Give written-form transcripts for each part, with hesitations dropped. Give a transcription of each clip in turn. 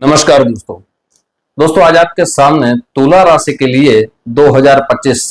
नमस्कार दोस्तों आज आपके सामने तुला राशि के लिए 2025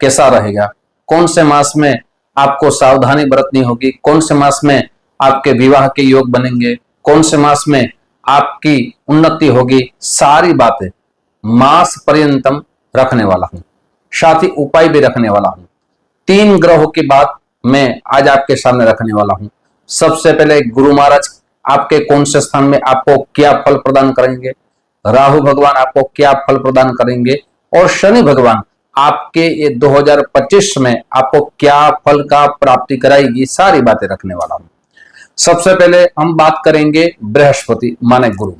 कैसा रहेगा। कौन से मास में आपको सावधानी बरतनी होगी, कौन से मास में आपके विवाह के योग बनेंगे, कौन से मास में आपकी उन्नति होगी, सारी बातें मास पर्यंतम रखने वाला हूं। साथ ही उपाय भी रखने वाला हूं। 3 ग्रहों की बात मैं आज आपके सामने रखने वाला हूं। सबसे पहले गुरु महाराज आपके कौन से स्थान में आपको क्या फल प्रदान करेंगे, राहु भगवान आपको क्या फल प्रदान करेंगे और शनि भगवान आपके ये 2025 में आपको क्या फल का प्राप्ति कराएगी, सारी बातें रखने वाला हूं। सबसे पहले हम बात करेंगे बृहस्पति माने गुरु।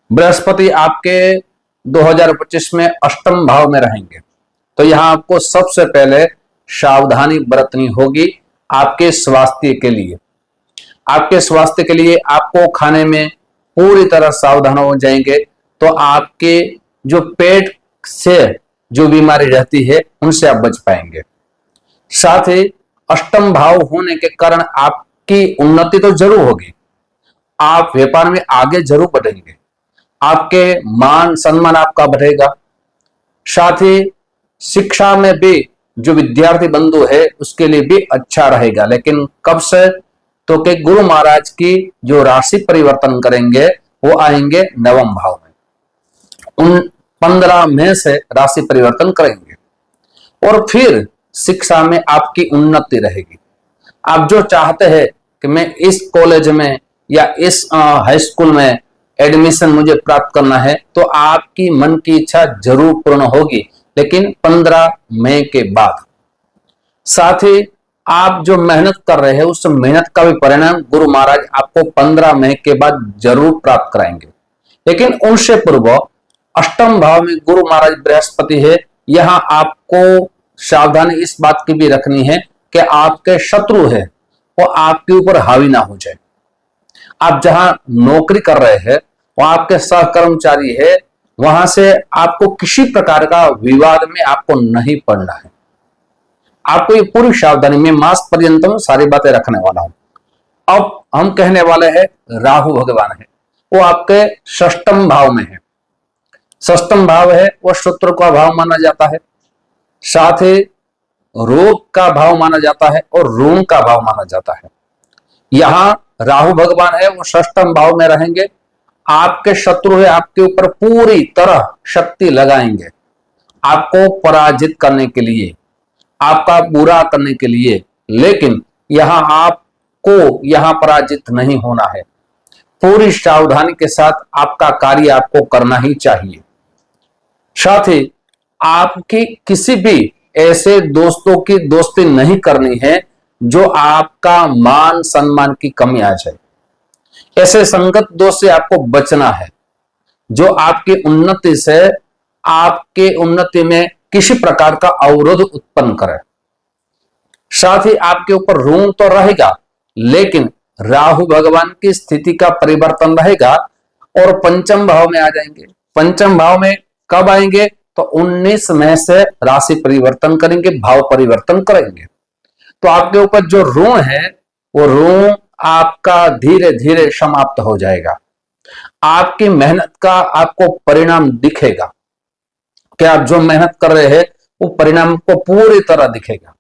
बृहस्पति आपके 2025 में अष्टम भाव में रहेंगे, तो यहां आपको सबसे पहले सावधानी बरतनी होगी आपके स्वास्थ्य के लिए। आपके स्वास्थ्य के लिए आपको खाने में पूरी तरह सावधान हो जाएंगे, तो आपके जो पेट से जो बीमारी रहती है उनसे आप बच पाएंगे। साथ ही अष्टम भाव होने के कारण आपकी उन्नति तो जरूर होगी, आप व्यापार में आगे जरूर बढ़ेंगे, आपके मान सम्मान आपका बढ़ेगा। साथ ही शिक्षा में भी जो विद्यार्थी बंधु है उसके लिए भी अच्छा रहेगा। लेकिन कब से, तो कि गुरु महाराज की जो राशि परिवर्तन करेंगे वो आएंगे नवम भाव में, उन 15 मई से राशि परिवर्तन करेंगे और फिर शिक्षा में आपकी उन्नति रहेगी। आप जो चाहते हैं कि मैं इस कॉलेज में या इस हाई स्कूल में एडमिशन मुझे प्राप्त करना है, तो आपकी मन की इच्छा जरूर पूर्ण होगी, लेकिन 15 मई के बाद। साथ ही आप जो मेहनत कर रहे हैं उस मेहनत का भी परिणाम गुरु महाराज आपको 15 मई के बाद जरूर प्राप्त कराएंगे। लेकिन उनसे पूर्व अष्टम भाव में गुरु महाराज बृहस्पति है, यहां आपको सावधानी इस बात की भी रखनी है कि आपके शत्रु है वो आपके ऊपर हावी ना हो जाए। आप जहां नौकरी कर रहे हैं वहां आपके सहकर्मचारी है, वहां से आपको किसी प्रकार का विवाद में आपको नहीं पड़ना है। आपको ये पूरी सावधानी में मास पर्यंतम सारी बातें रखने वाला हूं। अब हम कहने वाले हैं राहु भगवान है, वो आपके षष्टम भाव में है। षष्टम भाव है वो शत्रु का भाव माना जाता है, साथ ही रोग का भाव माना जाता है और ऋण का भाव माना जाता है। यहां राहु भगवान है वो षष्टम भाव में रहेंगे। आपके शत्रु है आपके ऊपर पूरी तरह शक्ति लगाएंगे आपको पराजित करने के लिए, आपका बुरा करने के लिए। लेकिन यहां आपको यहां पराजित नहीं होना है। पूरी सावधानी के साथ आपका कार्य आपको करना ही चाहिए। साथ ही आपकी किसी भी ऐसे दोस्तों की दोस्ती नहीं करनी है जो आपका मान सम्मान की कमी आ जाए। ऐसे संगत दोस्त से आपको बचना है जो आपकी उन्नति से, आपके उन्नति में किसी प्रकार का अवरोध उत्पन्न करे। साथ ही आपके ऊपर ऋण तो रहेगा, लेकिन राहु भगवान की स्थिति का परिवर्तन रहेगा और पंचम भाव में आ जाएंगे। पंचम भाव में कब आएंगे, तो 19 मई से राशि परिवर्तन करेंगे, भाव परिवर्तन करेंगे। तो आपके ऊपर जो ऋण है वो ऋण आपका धीरे धीरे समाप्त हो जाएगा। आपकी मेहनत का आपको परिणाम दिखेगा कि आप जो मेहनत कर रहे हैं वो परिणाम को पूरी तरह दिखेगा।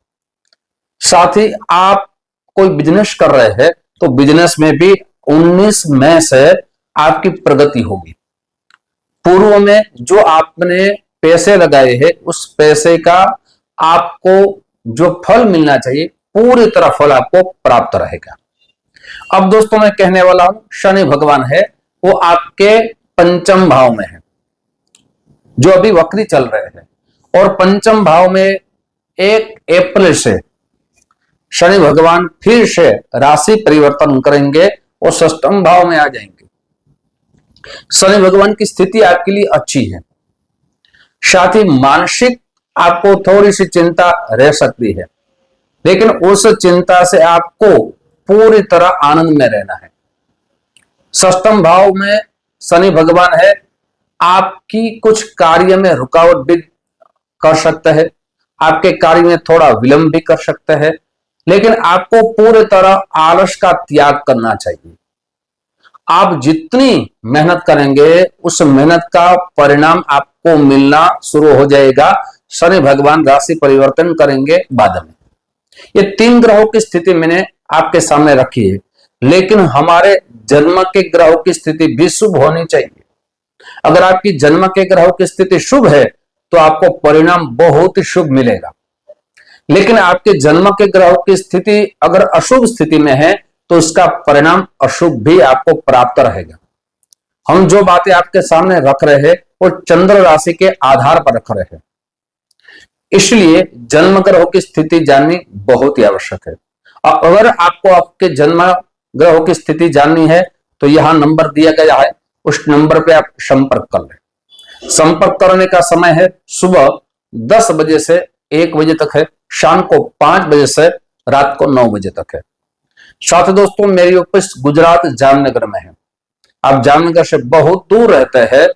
साथ ही आप कोई बिजनेस कर रहे हैं तो बिजनेस में भी 19 मई से आपकी प्रगति होगी। पूर्व में जो आपने पैसे लगाए हैं उस पैसे का आपको जो फल मिलना चाहिए पूरी तरह फल आपको प्राप्त रहेगा। अब दोस्तों मैं कहने वाला हूं शनि भगवान है वो आपके पंचम भाव में है, जो अभी वक्री चल रहे हैं, और पंचम भाव में 1 अप्रैल से शनि भगवान फिर से राशि परिवर्तन करेंगे और षष्टम भाव में आ जाएंगे। शनि भगवान की स्थिति आपके लिए अच्छी है। साथ ही मानसिक आपको थोड़ी सी चिंता रह सकती है, लेकिन उस चिंता से आपको पूरी तरह आनंद में रहना है। षष्टम भाव में शनि भगवान है, आपकी कुछ कार्य में रुकावट भी कर सकते हैं, आपके कार्य में थोड़ा विलंब भी कर सकते हैं, लेकिन आपको पूरी तरह आलस का त्याग करना चाहिए। आप जितनी मेहनत करेंगे उस मेहनत का परिणाम आपको मिलना शुरू हो जाएगा। शनि भगवान राशि परिवर्तन करेंगे बाद में। ये 3 ग्रहों की स्थिति मैंने आपके सामने रखी है, लेकिन हमारे जन्म के ग्रहों की स्थिति भी शुभ होनी चाहिए। अगर आपकी जन्म के ग्रहों की स्थिति शुभ है तो आपको परिणाम बहुत ही शुभ मिलेगा, लेकिन आपके जन्म के ग्रहों की स्थिति अगर अशुभ स्थिति में है तो इसका परिणाम अशुभ भी आपको प्राप्त रहेगा। हम जो बातें आपके सामने रख रहे हैं वो चंद्र राशि के आधार पर रख रहे हैं, इसलिए जन्म ग्रहों की स्थिति जाननी बहुत ही आवश्यक है। और अगर आपको आपके जन्म ग्रहों की स्थिति जाननी है तो यहां नंबर दिया गया है, उस नंबर पे आप संपर्क कर लें। संपर्क करने का समय है सुबह 10 बजे से 1 बजे तक है, शाम को 5 बजे से रात को 9 बजे तक है। साथ दोस्तों, मेरी ऑफिस गुजरात जामनगर में है। आप जामनगर से बहुत दूर रहते हैं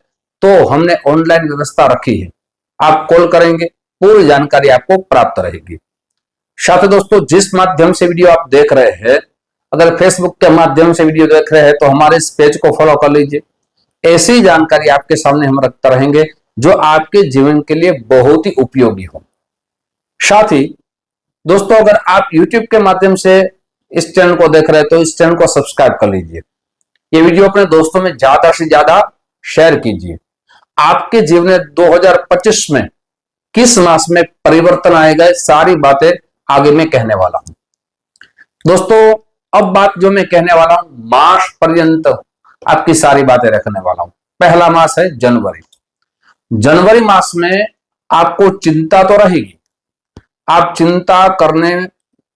तो हमने ऑनलाइन व्यवस्था रखी है। आप कॉल करेंगे, पूरी जानकारी आपको प्राप्त रहेगी। साथ दोस्तों, जिस माध्यम से वीडियो आप देख रहे हैं, अगर फेसबुक के माध्यम से वीडियो देख रहे हैं तो हमारे इस पेज को फॉलो कर लीजिए। ऐसी जानकारी आपके सामने हम रखते रहेंगे जो आपके जीवन के लिए बहुत ही उपयोगी हो। साथ ही दोस्तों, अगर आप YouTube के माध्यम से इस चैनल को देख रहे हैं तो इस चैनल को सब्सक्राइब कर लीजिए। ये वीडियो अपने दोस्तों में ज्यादा से ज्यादा शेयर कीजिए। आपके जीवन में 2025 में किस मास में परिवर्तन आएगा, सारी बातें आगे मैं कहने वाला हूं। दोस्तों, अब बात जो मैं कहने वाला हूं, मार्च पर्यंत आपकी सारी बातें रखने वाला हूं। पहला मास है जनवरी। जनवरी मास में आपको चिंता तो रहेगी, आप चिंता करने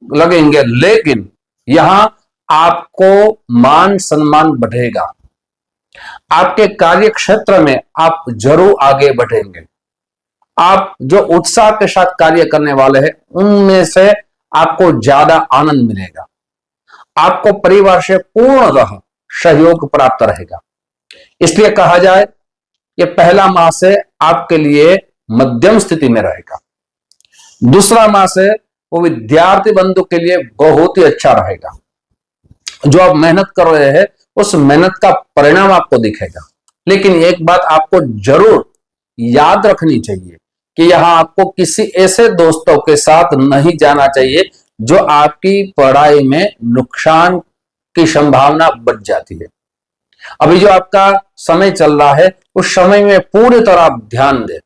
लगेंगे, लेकिन यहां आपको मान सम्मान बढ़ेगा। आपके कार्य क्षेत्र में आप जरूर आगे बढ़ेंगे। आप जो उत्साह के साथ कार्य करने वाले हैं उनमें से आपको ज्यादा आनंद मिलेगा। आपको परिवार से पूर्णतः सहयोग प्राप्त रहेगा। इसलिए कहा जाए ये पहला मास है आपके लिए मध्यम स्थिति में रहेगा। दूसरा मास है वो विद्यार्थी बंधु के लिए बहुत ही अच्छा रहेगा। जो आप मेहनत कर रहे हैं उस मेहनत का परिणाम आपको दिखेगा। लेकिन एक बात आपको जरूर याद रखनी चाहिए कि यहां आपको किसी ऐसे दोस्तों के साथ नहीं जाना चाहिए जो आपकी पढ़ाई में नुकसान की संभावना बढ़ जाती है। अभी जो आपका समय चल रहा है उस समय में पूरी तरह आप ध्यान दें।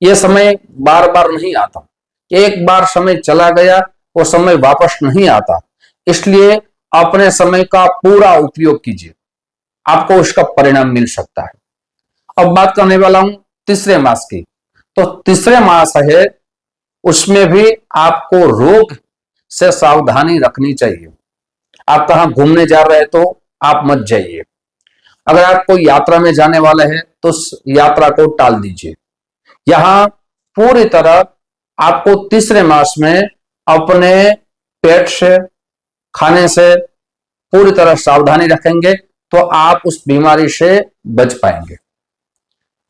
यह समय बार बार नहीं आता, एक बार समय चला गया वो समय वापस नहीं आता। इसलिए अपने समय का पूरा उपयोग कीजिए, आपको उसका परिणाम मिल सकता है। अब बात करने वाला हूं तीसरे मास की। तो तीसरे मास है उसमें भी आपको रोग से सावधानी रखनी चाहिए। आप कहां घूमने जा रहे हैं तो आप मत जाइए। अगर आप कोई यात्रा में जाने वाले हैं तो उस यात्रा को टाल दीजिए। यहां पूरी तरह आपको तीसरे मास में अपने पेट से, खाने से पूरी तरह सावधानी रखेंगे तो आप उस बीमारी से बच पाएंगे।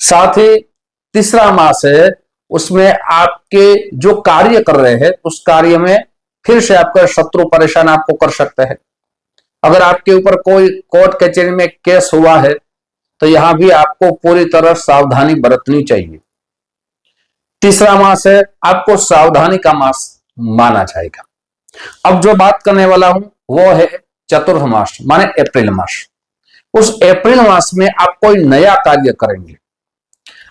साथ ही तीसरा मास है उसमें आपके जो कार्य कर रहे हैं उस कार्य में फिर से आपका शत्रु परेशान आपको कर सकते हैं। अगर आपके ऊपर कोई कोर्ट कचहरी में केस हुआ है तो यहां भी आपको पूरी तरह सावधानी बरतनी चाहिए। तीसरा मास है आपको सावधानी का मास माना जाएगा। अब जो बात करने वाला हूं वो है चतुर्थ मास माने अप्रैल मास। उस अप्रैल मास में आप कोई नया कार्य करेंगे।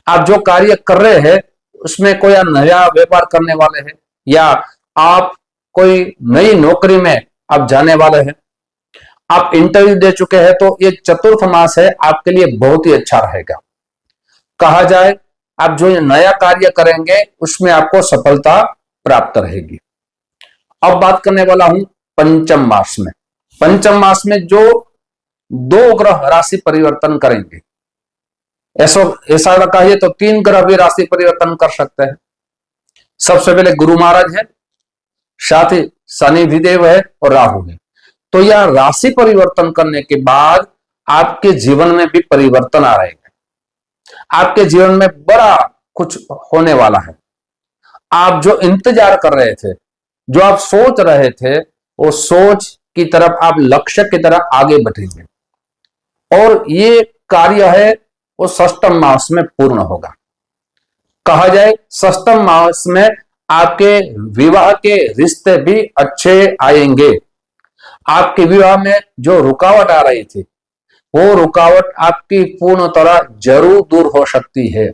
आप जो कार्य कर रहे हैं उसमें कोई नया व्यापार करने वाले हैं या आप कोई नई नौकरी में आप जाने वाले हैं, आप इंटरव्यू दे चुके हैं, तो ये चतुर्थ मास है आपके लिए बहुत ही अच्छा रहेगा। कहा जाए आप जो नया कार्य करेंगे उसमें आपको सफलता प्राप्त रहेगी। अब बात करने वाला हूं पंचम मास में। पंचम मास में जो 2 ग्रह राशि परिवर्तन करेंगे, ऐसा कहिए तो 3 ग्रह भी राशि परिवर्तन कर सकते हैं। सबसे पहले गुरु महाराज है, साथ ही शनि भी देव है और राहु है। तो यह राशि परिवर्तन करने के बाद आपके जीवन में भी परिवर्तन आ रहेगा। आपके जीवन में बड़ा कुछ होने वाला है। आप जो इंतजार कर रहे थे, जो आप सोच रहे थे, वो सोच की तरफ आप लक्ष्य की तरफ आगे बढ़ेंगे। और ये कार्य है वो षष्ठम मास में पूर्ण होगा। कहा जाए षष्ठम मास में आपके विवाह के रिश्ते भी अच्छे आएंगे। आपके विवाह में जो रुकावट आ रही थी वो रुकावट आपकी पूर्ण तरह जरूर दूर हो सकती है।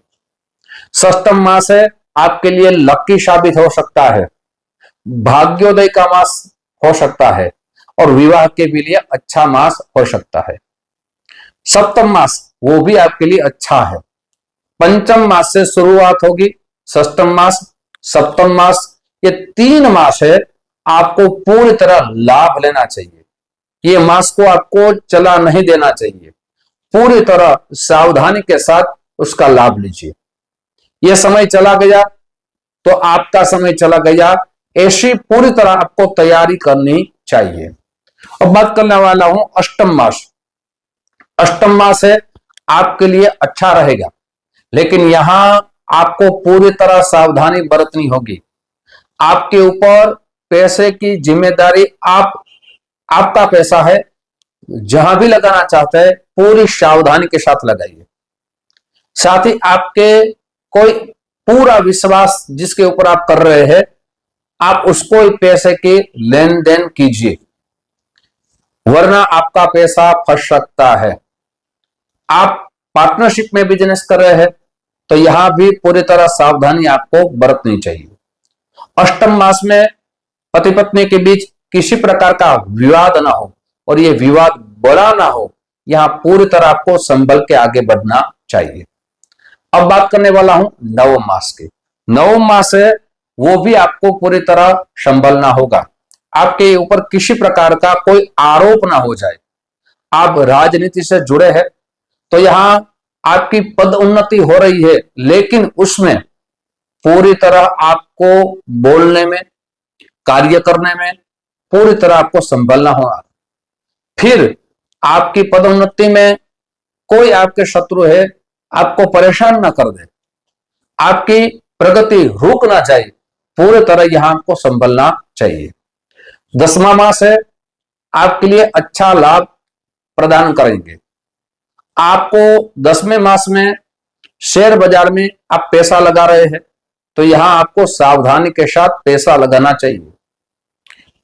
षष्ठम मास है आपके लिए लकी साबित हो सकता है, भाग्योदय का मास हो सकता है और विवाह के भी लिए अच्छा मास हो सकता है। सप्तम मास वो भी आपके लिए अच्छा है। पंचम मास से शुरुआत होगी, षष्ठम मास, सप्तम मास, ये 3 मास है आपको पूरी तरह लाभ लेना चाहिए। ये मास को आपको चला नहीं देना चाहिए, पूरी तरह सावधानी के साथ उसका लाभ लीजिए। यह समय चला गया तो आपका समय चला गया, ऐसी पूरी तरह आपको तैयारी करनी चाहिए। अब बात करने वाला हूं अष्टम मास। अष्टम मास है आपके लिए अच्छा रहेगा, लेकिन यहां आपको पूरी तरह सावधानी बरतनी होगी। आपके ऊपर पैसे की जिम्मेदारी, आपका पैसा है, जहां भी लगाना चाहते हैं पूरी सावधानी के साथ लगाइए। साथ ही आपके कोई पूरा विश्वास जिसके ऊपर आप कर रहे हैं, आप उसको पैसे की लेन देन कीजिए, वरना आपका पैसा फंस सकता है। आप पार्टनरशिप में बिजनेस कर रहे हैं तो यहां भी पूरी तरह सावधानी आपको बरतनी चाहिए। अष्टम मास में पति पत्नी के बीच किसी प्रकार का विवाद ना हो और यह विवाद बड़ा ना हो, यहां पूरी तरह आपको संभल के आगे बढ़ना चाहिए। अब बात करने वाला हूं नवम मास की। नवम मास है वो भी आपको पूरी तरह संभलना होगा। आपके ऊपर किसी प्रकार का कोई आरोप ना हो जाए। आप राजनीति से जुड़े हैं तो यहां आपकी पद उन्नति हो रही है, लेकिन उसमें पूरी तरह आपको बोलने में, कार्य करने में पूरी तरह आपको संभलना होगा। फिर आपकी पदोन्नति में कोई आपके शत्रु है आपको परेशान ना कर दे, आपकी प्रगति रुक ना जाए, पूरी तरह यहां आपको संभलना चाहिए। 10वां मास है आपके लिए अच्छा लाभ प्रदान करेंगे। आपको 10वें मास में शेयर बाजार में आप पैसा लगा रहे हैं तो यहां आपको सावधानी के साथ पैसा लगाना चाहिए,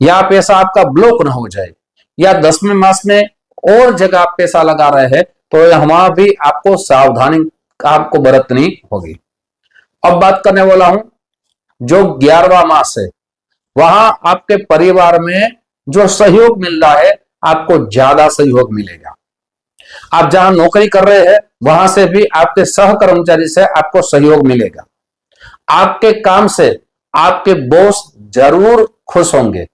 या पैसा आपका ब्लॉक ना हो जाए, या 10वें मास में और जगह आप पैसा लगा रहे हैं तो वहां भी आपको सावधानी आपको बरतनी होगी। अब बात करने वाला हूं जो 11वां मास है, वहां आपके परिवार में जो सहयोग मिल रहा है आपको ज्यादा सहयोग मिलेगा। आप जहां नौकरी कर रहे हैं वहां से भी आपके सह कर्मचारी से आपको सहयोग मिलेगा। आपके काम से आपके बॉस जरूर खुश होंगे,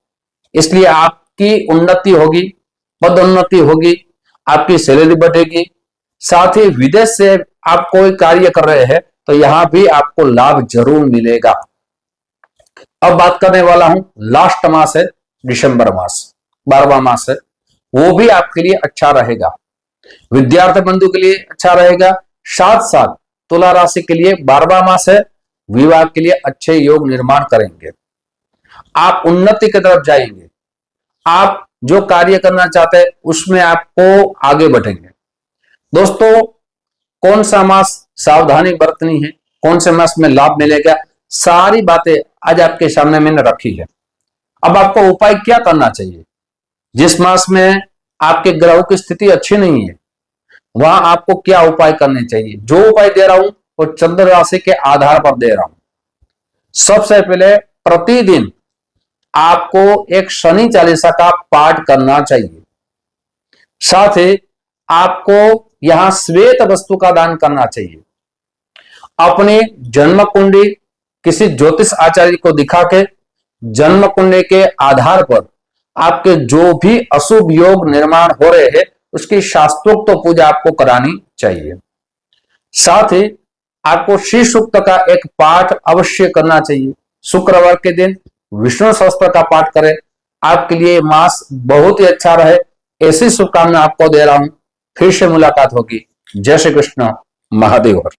इसलिए आपकी उन्नति होगी, पदोन्नति होगी, आपकी सैलरी बढ़ेगी। साथ ही विदेश से आप कोई कार्य कर रहे हैं तो यहां भी आपको लाभ जरूर मिलेगा। अब बात करने वाला हूं लास्ट मास है दिसंबर मास, 12वां मास है, वो भी आपके लिए अच्छा रहेगा। विद्यार्थी बंधु के लिए अच्छा रहेगा। साथ साथ तुला राशि के लिए 12वां मास है, विवाह के लिए अच्छे योग निर्माण करेंगे। आप उन्नति की तरफ जाएंगे, आप जो कार्य करना चाहते हैं उसमें आपको आगे बढ़ेंगे। दोस्तों, कौन सा मास सावधानी बरतनी है, कौन से मास में लाभ मिलेगा, सारी बातें आज आपके सामने मैंने रखी है। अब आपको उपाय क्या करना चाहिए? जिस मास में आपके ग्रहों की स्थिति अच्छी नहीं है वहां आपको क्या उपाय करने चाहिए? जो उपाय दे रहा हूं वो चंद्र राशि के आधार पर दे रहा हूं। सबसे पहले प्रतिदिन आपको एक शनि चालीसा का पाठ करना चाहिए। साथ ही आपको यहां श्वेत वस्तु का दान करना चाहिए। अपनी जन्म कुंडली किसी ज्योतिष आचार्य को दिखा के जन्म कुंडली के आधार पर आपके जो भी अशुभ योग निर्माण हो रहे हैं उसकी शास्त्रोक्त पूजा आपको करानी चाहिए। साथ ही आपको श्री सूक्त का एक पाठ अवश्य करना चाहिए। शुक्रवार के दिन विष्णु सहस्त्र का पाठ करें। आपके लिए मास बहुत ही अच्छा रहे, ऐसी शुभकामना आपको दे रहा हूं। फिर से मुलाकात होगी। जय श्री कृष्ण, महादेव।